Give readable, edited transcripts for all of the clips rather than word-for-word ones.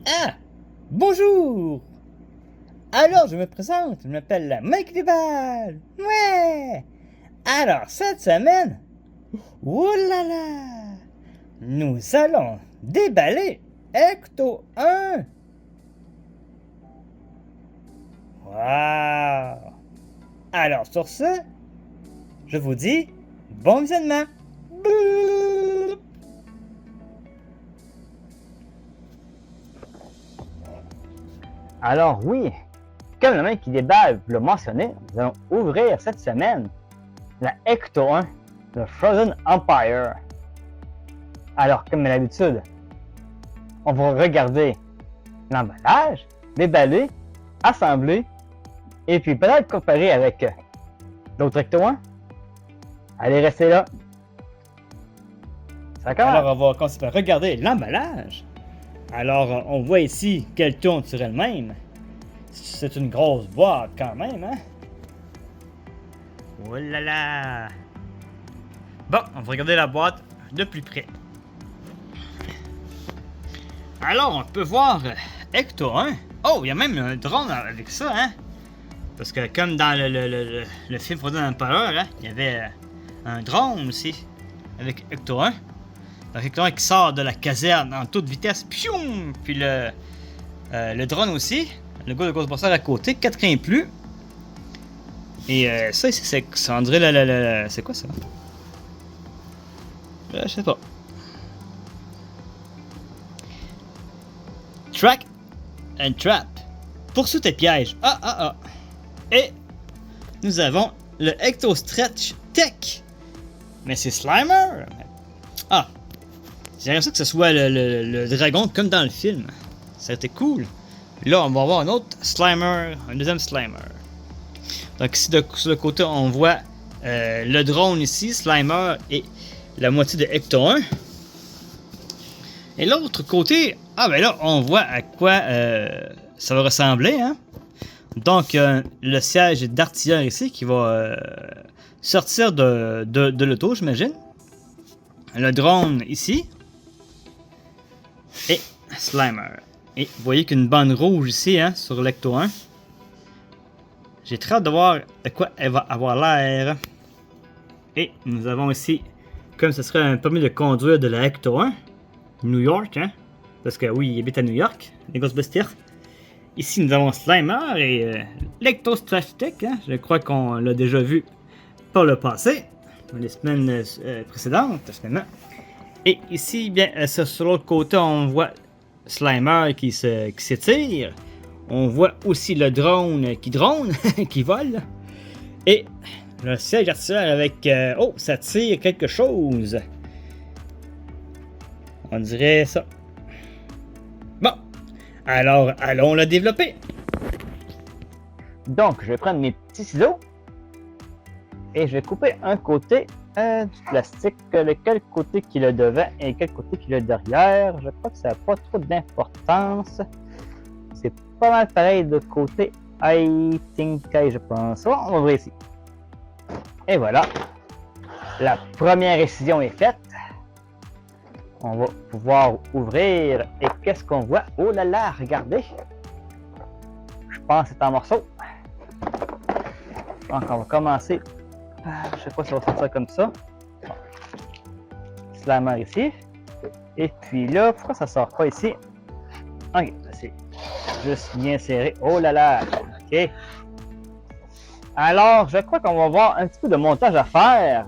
Ah! Bonjour! Alors, je me présente, je m'appelle Mike Desballes. Ouais! Alors, cette semaine, oh là là! Nous allons déballer Ecto 1! Waouh! Alors, sur ce, je vous dis bon visionnement! Alors oui, comme le mec qui déballe l'a mentionné, nous allons ouvrir cette semaine la Ecto 1 de Frozen Empire. Alors, comme d'habitude, on va regarder l'emballage, déballer, assembler, et puis peut-être comparer avec d'autres Ecto 1. Allez, restez là. Ça commence. Alors, on va commencer par regarder l'emballage. Alors, on voit ici qu'elle tourne sur elle-même. C'est une grosse boîte quand même, hein? Oh là là! Bon, on va regarder la boîte de plus près. Alors, on peut voir Ecto 1. Oh, il y a même un drone avec ça, hein? Parce que comme dans le film Frozen Empire, hein, il y avait un drone aussi avec Ecto 1. Donc Ecto 1 qui sort de la caserne en toute vitesse. Pium! Puis le drone aussi. Le gars de Ghostbusters à côté, 4 plus. Et ça ici, c'est on dirait c'est quoi ça? Je sais pas. Track and Trap. Poursuite et piège. Ah. Et nous avons le Ecto Stretch Tech. Mais c'est Slimer. Ah. J'aimerais ça que ce soit le dragon comme dans le film. Ça a été cool. Là, on va avoir un autre Slimer, un deuxième Slimer. Donc ici, sur le côté, on voit le drone ici, Slimer, et la moitié de Ecto 1. Et l'autre côté, ben là, on voit à quoi ça va ressembler, hein. Donc, le siège d'artilleur ici qui va sortir de l'auto, j'imagine. Le drone ici. Et Slimer. Et vous voyez qu'une bande rouge ici, hein, sur l'Ecto 1. J'ai très hâte de voir de quoi elle va avoir l'air. Et nous avons ici, comme ce serait un permis de conduire de la Ecto 1, New York, hein, parce que oui, il habite à New York, les Ghostbusters. Ici, nous avons Slimer et l'Ecto Stretch Tech, hein, je crois qu'on l'a déjà vu par le passé, dans les semaines précédentes, finalement. Et ici, bien, sur l'autre côté, on voit Slimer qui s'étire. On voit aussi le drone qui drone, qui vole. Et le siège artilleur avec... oh, ça tire quelque chose. On dirait ça. Bon, alors allons le développer. Donc, je vais prendre mes petits ciseaux et je vais couper un côté du plastique, quel côté qui est le devant et quel côté qui est le derrière. Je crois que ça n'a pas trop d'importance. C'est pas mal pareil de côté. I think je pense. Oh, on va ouvrir ici. Et voilà. La première incision est faite. On va pouvoir ouvrir. Et qu'est-ce qu'on voit? Oh là là, regardez. Je pense que c'est en morceaux. Donc on va commencer. Je sais pas si on va sortir comme ça. Slimer ici. Et puis là, pourquoi ça sort pas ici? Ok, c'est juste bien serré. Oh là là! Ok. Alors, je crois qu'on va avoir un petit peu de montage à faire.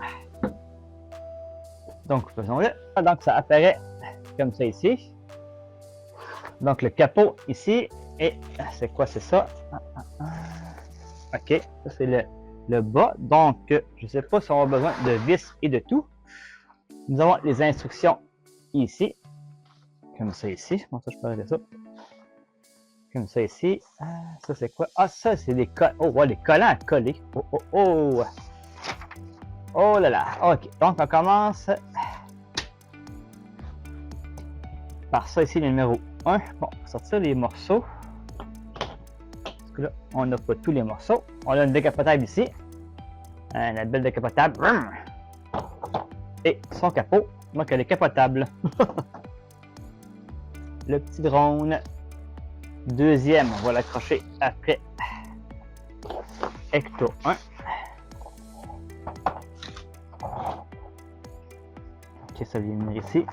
Donc, faisons-le. Donc, ça apparaît comme ça ici. Donc, le capot ici. Et c'est quoi? C'est ça. Ok, ça c'est le bas. Donc, je ne sais pas si on a besoin de vis et de tout. Nous avons les instructions ici. Comme ça ici. Comment ça je peux arrêter ça? Comme ça ici. Ça c'est quoi? Ah, ça c'est des collants. Oh, ouais, les collants à coller. Oh. Oh là là. Ok, donc on commence par ça ici, le numéro 1. Bon, on va sortir les morceaux. Parce que là, on n'a pas tous les morceaux. On a une décapotable ici. La belle décapotable. Et son capot. Donc elle est capotable. Le petit drone. Deuxième, on va l'accrocher après Ecto 1. Ok, ça vient venir ici.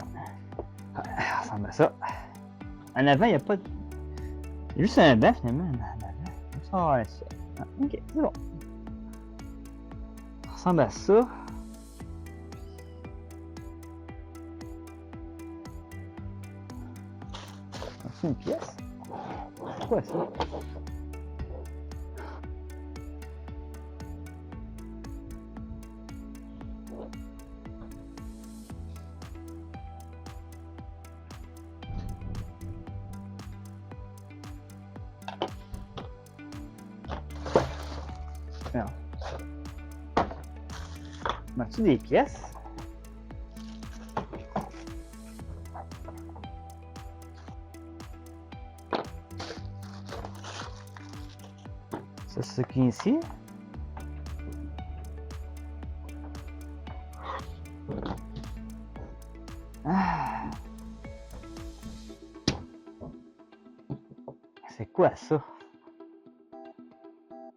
Ça ressemble à ça. En avant, il n'y a pas de... Il y a juste un banc finalement. En avant. Ça, ça. Ah, ok, c'est bon. Ça ressemble à ça. C'est une pièce? C'est quoi ça? Non. As-tu des pièces? C'est ce qui est ici. Ah. C'est quoi ça? Ça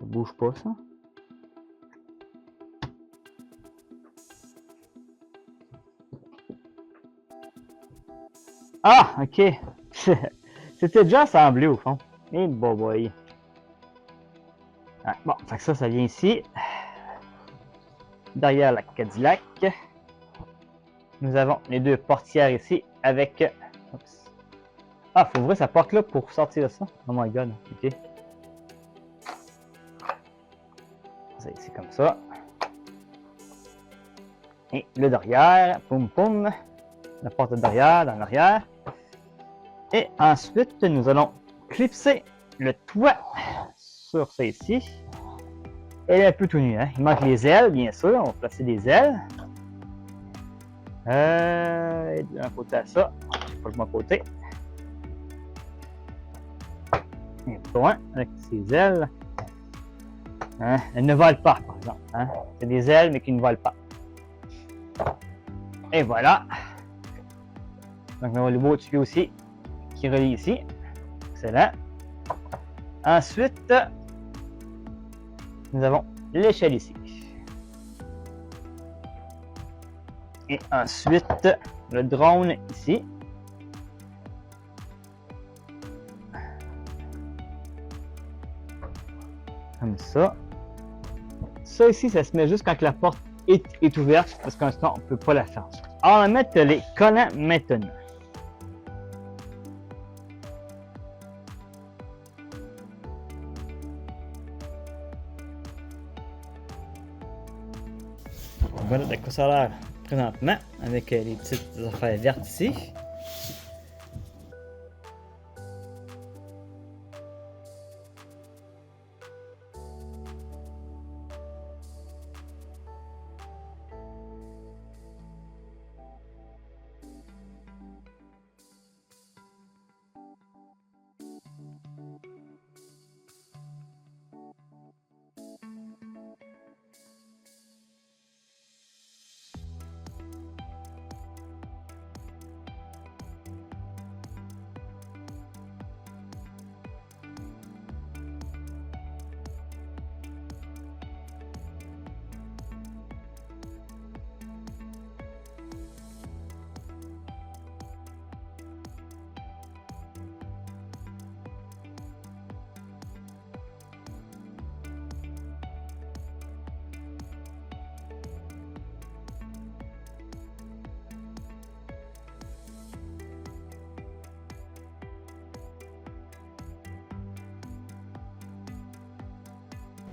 bouge pas ça? Ah, ok. C'était déjà assemblé au fond. Et boy. Ah, bon, fait que ça vient ici. Derrière la Cadillac. Nous avons les deux portières ici avec... Oups. Ah, faut ouvrir sa porte là pour sortir ça. Oh my god, ok. C'est ici comme ça. Et le derrière, poum poum. La porte derrière, dans l'arrière. Et ensuite, nous allons clipser le toit sur ça ici. Elle est un peu tout nu, hein. Il manque les ailes, bien sûr. On va placer des ailes. D'un côté à ça. Pas de mon côté. Un point avec ses ailes. Hein? Elles ne volent pas, par exemple. Hein? C'est des ailes, mais qui ne volent pas. Et voilà. Donc, on a le beau tuyau aussi qui relie ici. Excellent. Ensuite, nous avons l'échelle ici. Et ensuite, le drone ici. Comme ça. Ça ici, ça se met juste quand la porte est ouverte, parce qu'instant, on ne peut pas la fermer. Alors, on va mettre les collants maintenant. Voilà de quoi ça a l'air présentement, avec les petites affaires vertes ici.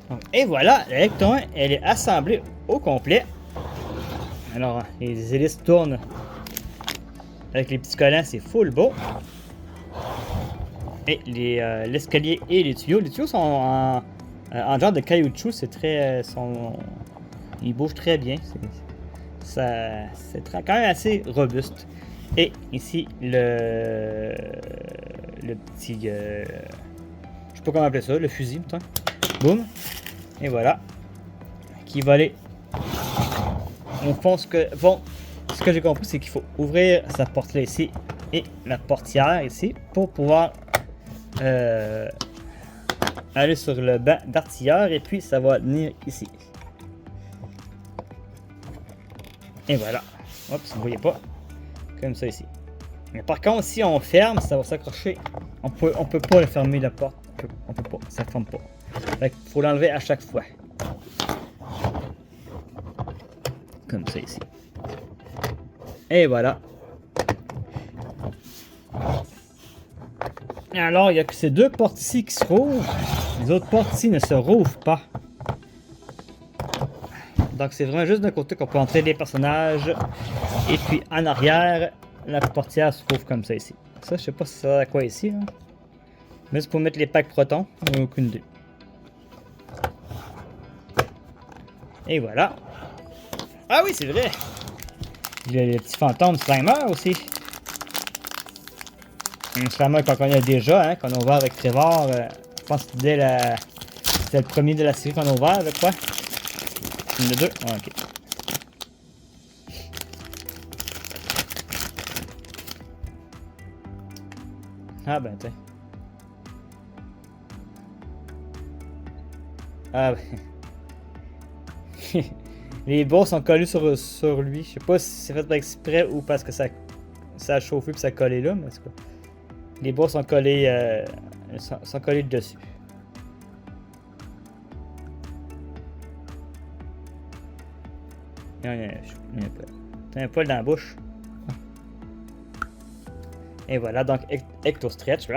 Donc, et voilà, l'électron, elle est assemblée au complet. Alors, les hélices tournent avec les petits collants, c'est full beau. Et l'escalier et les tuyaux sont en genre de caoutchouc, c'est très, ils bougent très bien. C'est quand même assez robuste. Et ici, le petit, je sais pas comment appeler ça, le fusil, putain. Boum. Et voilà. Qui va aller. Au fond, ce que j'ai compris, c'est qu'il faut ouvrir sa porte là ici et la portière ici pour pouvoir aller sur le banc d'artilleur et puis ça va venir ici. Et voilà. Hop, vous ne voyez pas. Comme ça ici. Mais par contre, si on ferme, ça va s'accrocher. On peut pas le fermer la porte. On peut pas, ça ne ferme pas. Fait qu'il faut l'enlever à chaque fois. Comme ça ici. Et voilà. Alors, il n'y a que ces deux portes ici qui se rouvrent. Les autres portes ici ne se rouvrent pas. Donc, c'est vraiment juste d'un côté qu'on peut entrer les personnages. Et puis, en arrière, la portière se trouve comme ça ici. Ça, je sais pas si ça sert à quoi ici. Hein. Mais c'est pour mettre les packs protons. Aucune idée. Et voilà. Ah oui, c'est vrai. Il y a les petits fantômes Slimer aussi. Un Slimer qu'on connaît déjà, hein, qu'on a ouvert avec Trevor. Je pense que c'était le premier de la série qu'on a ouvert, je crois. Une de deux? Ah, ok. Ah ben tiens. Ah ben. Les bords sont collés sur lui. Je sais pas si c'est fait par exprès ou parce que ça a chauffé puis ça a collé là, mais c'est quoi. Les bords sont collés dessus. Il y a un poil dans la bouche. Et voilà, donc Ecto Stretch.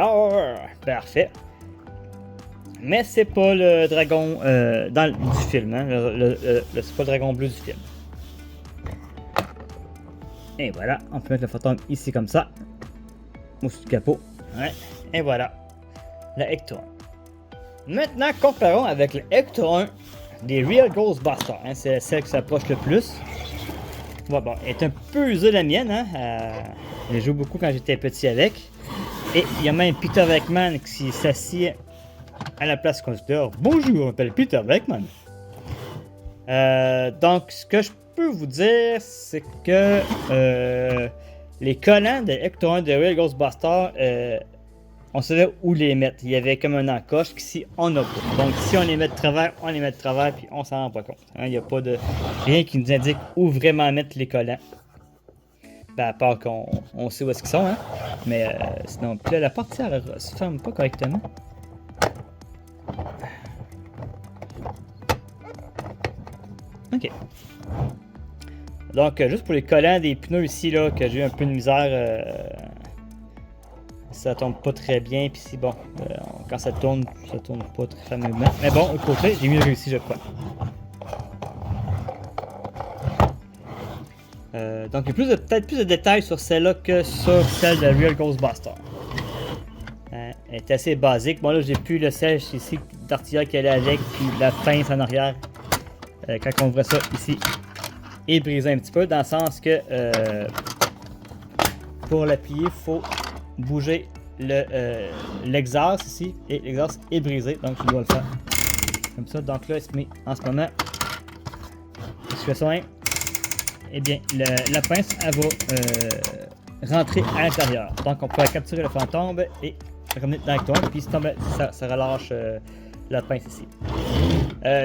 Parfait. Mais c'est pas le dragon du film. Hein? C'est pas le dragon bleu du film. Et voilà, on peut mettre le fantôme ici comme ça. Au-dessus du capot. Ouais. Et voilà. La Ecto 1. Maintenant, comparons avec le Ecto 1 des Real Ghostbusters. Hein? C'est celle qui s'approche le plus. Ouais, bon, elle est un peu usée la mienne. Hein? Je joue beaucoup quand j'étais petit avec. Et il y a même Peter Venkman qui s'assied à la place conducteur. Bonjour, on m'appelle Peter Venkman. Donc, ce que je peux vous dire, c'est que les collants de Ecto 1 de Real Ghostbusters, on savait où les mettre. Il y avait comme un encoche qu'ici, on n'a pas. Donc, si on les met de travers, on les met de travers, puis on s'en rend pas compte. Hein, il n'y a pas de rien qui nous indique où vraiment mettre les collants. Ben, à part qu'on sait où est-ce qu'ils sont, hein. Mais sinon, puis là, la portière elle se ferme pas correctement. Ok. Donc, juste pour les collants des pneus ici, là, que j'ai eu un peu de misère, ça tourne pas très bien. Puis si, bon, quand ça tourne pas très fameusement. Mais bon, au côté, j'ai mieux réussi, je crois. Donc, il y a peut-être plus de détails sur celle-là que sur celle de Real Ghostbusters. Elle est assez basique. Bon, là, j'ai plus le sèche ici d'artilleur qui allait avec, puis la pince en arrière. Quand on ouvre ça ici, et briser un petit peu, dans le sens que pour l'appuyer, il faut bouger l'exhaust ici, et l'exhaust est brisé, donc je dois le faire comme ça. Donc là, il se met en ce moment, situation 1, et bien, la pince, elle va rentrer à l'intérieur. Donc on peut capturer le fantôme et ramener dans le tour, puis ça relâche la pince ici.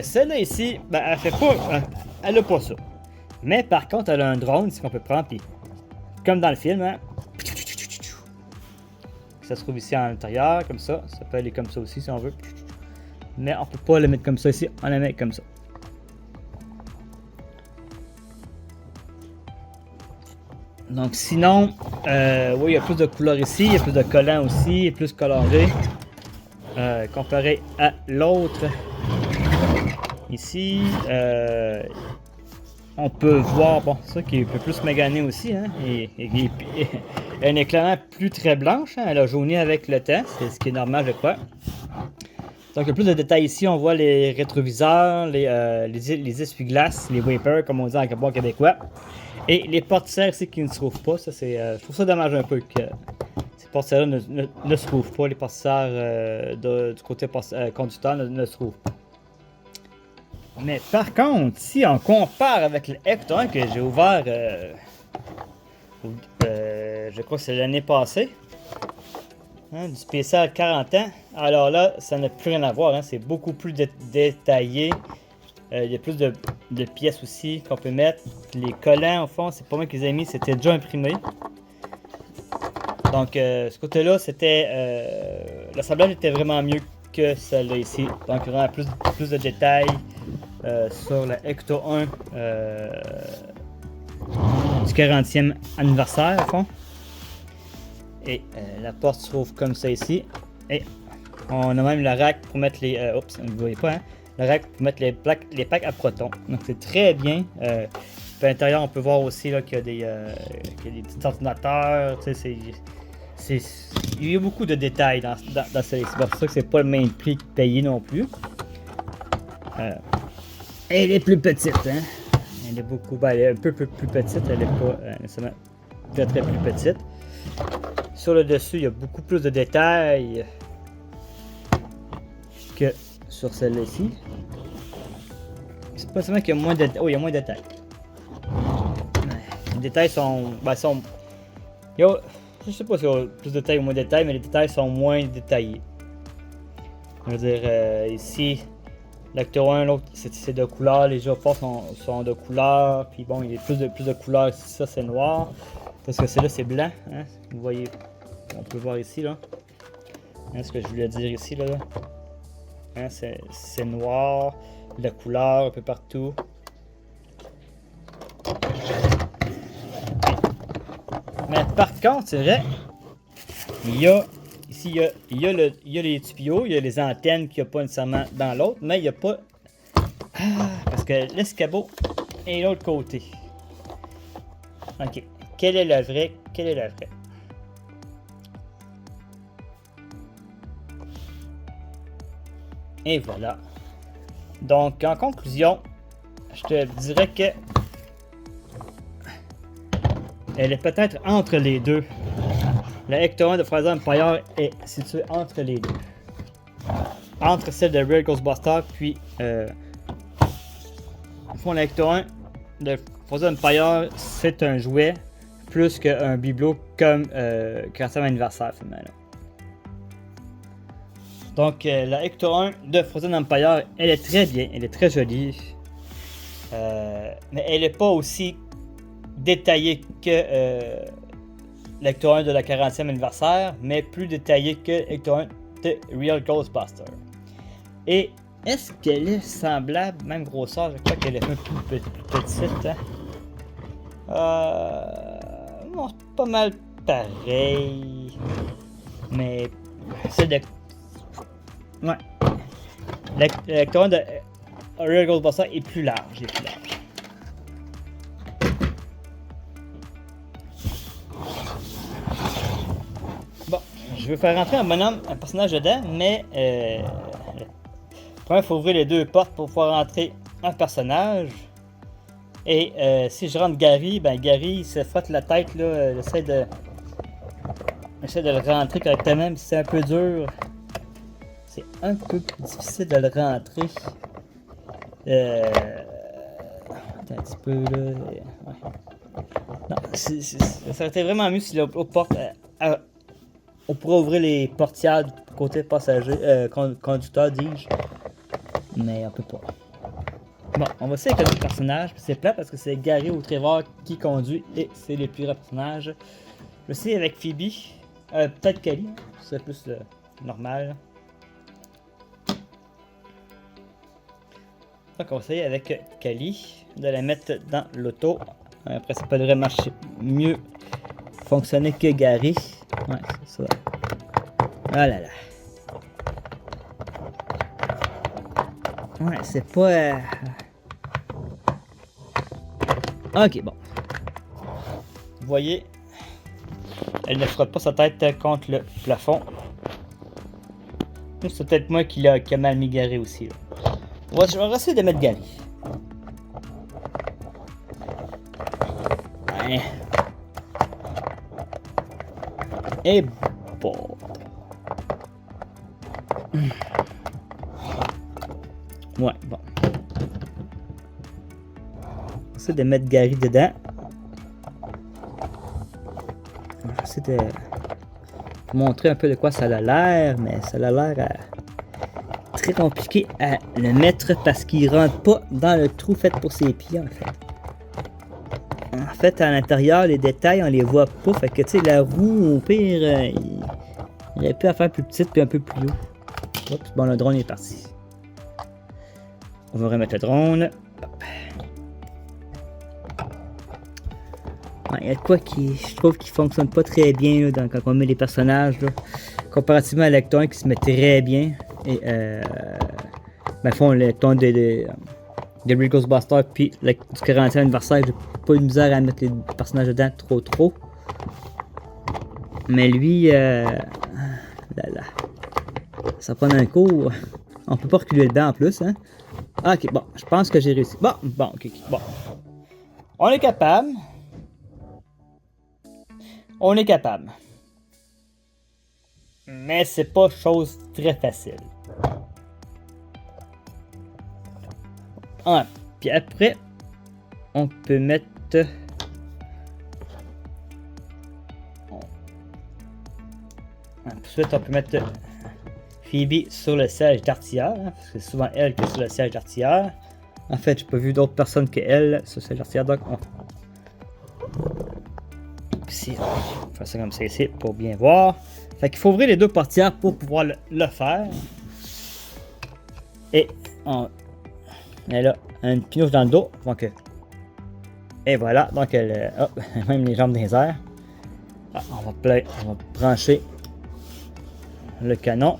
Celle-là ici, ben, elle a pas ça. Mais par contre, elle a un drone ici qu'on peut prendre, puis comme dans le film, hein, ça se trouve ici à l'intérieur, comme ça. Ça peut aller comme ça aussi si on veut. Mais on peut pas le mettre comme ça ici, on la met comme ça. Donc sinon, oui, il y a plus de couleurs ici, il y a plus de collants aussi, il est plus coloré. Comparé à l'autre. Ici, on peut voir, bon, ça qui est un peu plus magané aussi, hein, elle est clairement plus très blanche, hein, elle a jauni avec le temps, c'est ce qui est normal, je crois. Donc, il y a plus de détails ici, on voit les rétroviseurs, les essuie-glaces, les wipers, comme on dit en bon québécois, et les portières ici qui ne se trouvent pas. Ça, je trouve ça dommage un peu que ces portières-là ne se trouvent pas, les portières du côté conducteur ne se trouvent pas. Mais par contre, si on compare avec le Ecto 1 que j'ai ouvert, je crois que c'est l'année passée. Hein, du spécial 40 ans. Alors là, ça n'a plus rien à voir. Hein, c'est beaucoup plus détaillé. Il y a plus de pièces aussi qu'on peut mettre. Les collants, au fond, c'est pas moi qui les ai mis, c'était déjà imprimé. Donc, ce côté-là, c'était... l'assemblage était vraiment mieux que celle-là ici. Donc, vraiment plus de détails sur la Ecto 1 du 40e anniversaire, au fond. Et la porte se trouve comme ça ici. Et on a même le rack pour mettre les... oups, vous ne voyez pas, hein? Le rack pour mettre les packs à protons. Donc, c'est très bien. À l'intérieur, on peut voir aussi qu'il y a des petits ordinateurs. Tu sais, il y a beaucoup de détails dans celui-ci. C'est pour ça que c'est pas le même prix payé non plus. Elle est plus petite, hein. Elle est beaucoup, elle est un peu plus petite. Elle est pas nécessairement très plus petite. Sur le dessus, il y a beaucoup plus de détails que sur celle-ci. C'est pas seulement qu'il y a moins de détails. Oh, il y a moins de détails. Les détails sont... je sais pas s'il y a plus de détails ou moins de détails, mais les détails sont moins détaillés. Je veux dire, ici, l'acteur 1, l'autre, c'est de couleur. Les jeux forts sont de couleur. Puis bon, il y a plus de couleur. Ça, c'est noir. Parce que celui-là, c'est blanc. Hein? Vous voyez, on peut voir ici, là. Hein, ce que je voulais dire ici, là. Hein, c'est noir. De la couleur un peu partout. Mais par contre, c'est vrai, il y a les tuyaux, il y a les antennes qu'il n'y a pas nécessairement dans l'autre, mais il n'y a pas... parce que l'escabeau est de l'autre côté. Ok. Quelle est la vraie? Quelle est la vraie? Et voilà. Donc, en conclusion, je te dirais que elle est peut-être entre les deux. La Ecto 1 de Frozen Empire est située entre les deux. Entre celle de Real Ghostbusters, puis au fond, la Ecto 1 de Frozen Empire, c'est un jouet plus qu'un bibelot comme 40e anniversaire finalement. Donc la Ecto 1 de Frozen Empire, elle est très bien, elle est très jolie. Mais elle n'est pas aussi détaillée que l'Ecto 1 de la 40e anniversaire, mais plus détaillée que l'Ecto 1 de Real Ghostbusters. Et est-ce qu'elle est semblable, même grosseur, je crois qu'elle est un peu plus petite. Bon, pas mal pareil. Mais c'est de... Ouais. L'Ecto 1 de Real Ghostbusters est plus large. Bon, je vais faire rentrer un personnage dedans, mais premièrement, il faut ouvrir les deux portes pour pouvoir rentrer un personnage. Et si je rentre Gary, ben Gary il se frotte la tête là, essaie de le rentrer correctement, même si c'est un peu dur. C'est un peu plus difficile de le rentrer. Attends un petit peu là. Ouais. Non, ça aurait été vraiment mieux si l'autre porte. On pourrait ouvrir les portières du côté passager, conducteur, dis-je. Mais on peut pas. Bon, on va essayer avec le personnage. C'est plat parce que c'est Gary ou Trevor qui conduit et c'est les plus rapides personnages. Je vais essayer avec Phoebe. Peut-être Kelly, c'est plus normal. Donc on va essayer avec Kelly de la mettre dans l'auto. Après ça devrait marcher mieux, fonctionner que Gary. Ouais, c'est ça. Ah là là. Ouais, c'est pas... Ok, bon. Vous voyez, elle ne frotte pas sa tête contre le plafond. C'est peut-être moi qui a mal mis Gary aussi. Là. Je vais essayer de mettre Gary. Ouais. Et bon. Ouais, bon. On va essayer de mettre Gary dedans. On va essayer de montrer un peu de quoi ça a l'air, mais ça a l'air très compliqué à le mettre parce qu'il rentre pas dans le trou fait pour ses pieds en fait. En fait, à l'intérieur, les détails, on les voit pas. Fait que, tu sais, la roue, au pire, il aurait pu la faire plus petite puis un peu plus haut. Oups, bon, le drone est parti. On va remettre le drone. Hop. Ouais, il y a de quoi qui, je trouve, qui fonctionne pas très bien là, quand on met les personnages. Là, comparativement à l'acteur 1 qui se met très bien. Et, ben, font le ton de Real Ghostbusters puis du 40e anniversaire, j'ai pas eu de misère à mettre les personnages dedans trop. Mais lui, ça prend un coup. On peut pas reculer le banc en plus, hein. Ah, ok, bon, je pense que j'ai réussi. Bon, ok, bon. On est capable. Mais c'est pas chose très facile. Ah, puis après, on peut mettre... Ensuite, on peut mettre Phoebe sur le siège d'artilleur, hein, parce que c'est souvent elle qui est sur le siège d'artilleur. En fait, j'ai pas vu d'autres personnes que elle sur le siège d'artilleur, donc on... Ici, on va faire ça comme ça ici pour bien voir. Fait qu'il faut ouvrir les deux portières pour pouvoir le faire. Et on... Elle a une pinouche dans le dos, donc... Et voilà, donc elle... Hop, même les jambes dans les airs. Ah, on va brancher le canon.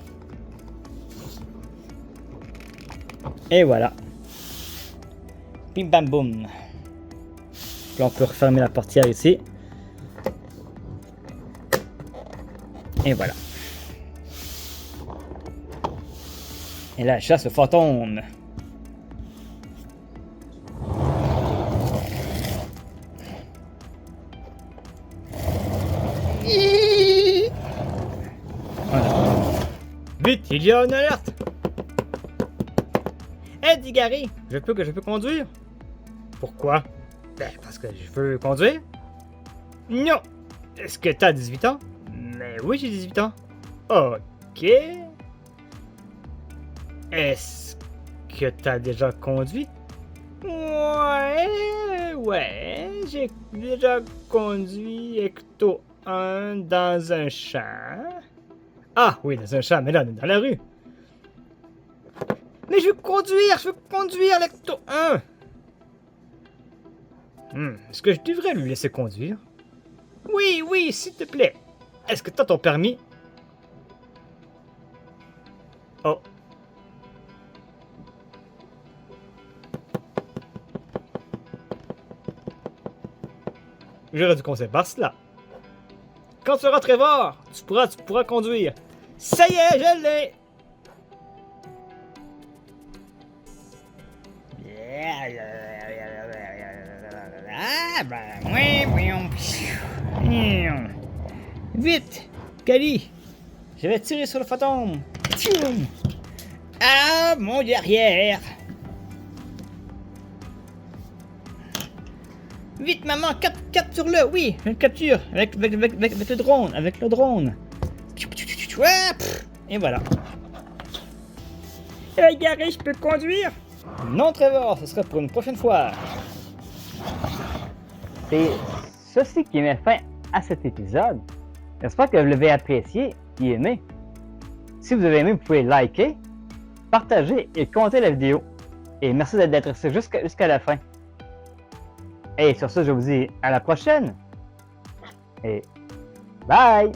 Et voilà. Bim bam boum. Puis on peut refermer la portière ici. Et voilà. Et là, chasse le fantôme. Vite, il y a une alerte! Hey, Gary, je peux conduire? Pourquoi? Ben, parce que je veux conduire? Non! Est-ce que t'as 18 ans? Mais oui, j'ai 18 ans. Ok. Est-ce que t'as déjà conduit? Ouais, j'ai déjà conduit Ecto 1 dans un champ. Ah oui, dans un champ, mais là, on est dans la rue. Mais je veux conduire l'Ecto 1. Est-ce que je devrais lui laisser conduire? Oui, s'il te plaît. Est-ce que t'as ton permis? Oh. J'aurais dû commencer par cela. Quand tu seras Trevor, tu pourras conduire. Ça y est, je l'ai! Vite, Cali! Je vais tirer sur le fantôme. Ah, mon derrière! Vite, maman, capture-le, oui, je le capture avec le drone, Et voilà. Hey, Gary, je peux conduire? Non, Trevor, ce sera pour une prochaine fois. C'est ceci qui met fin à cet épisode. J'espère que vous l'avez apprécié et aimé. Si vous avez aimé, vous pouvez liker, partager et commenter la vidéo. Et merci d'être resté jusqu'à la fin. Et sur ce, je vous dis à la prochaine. Et bye!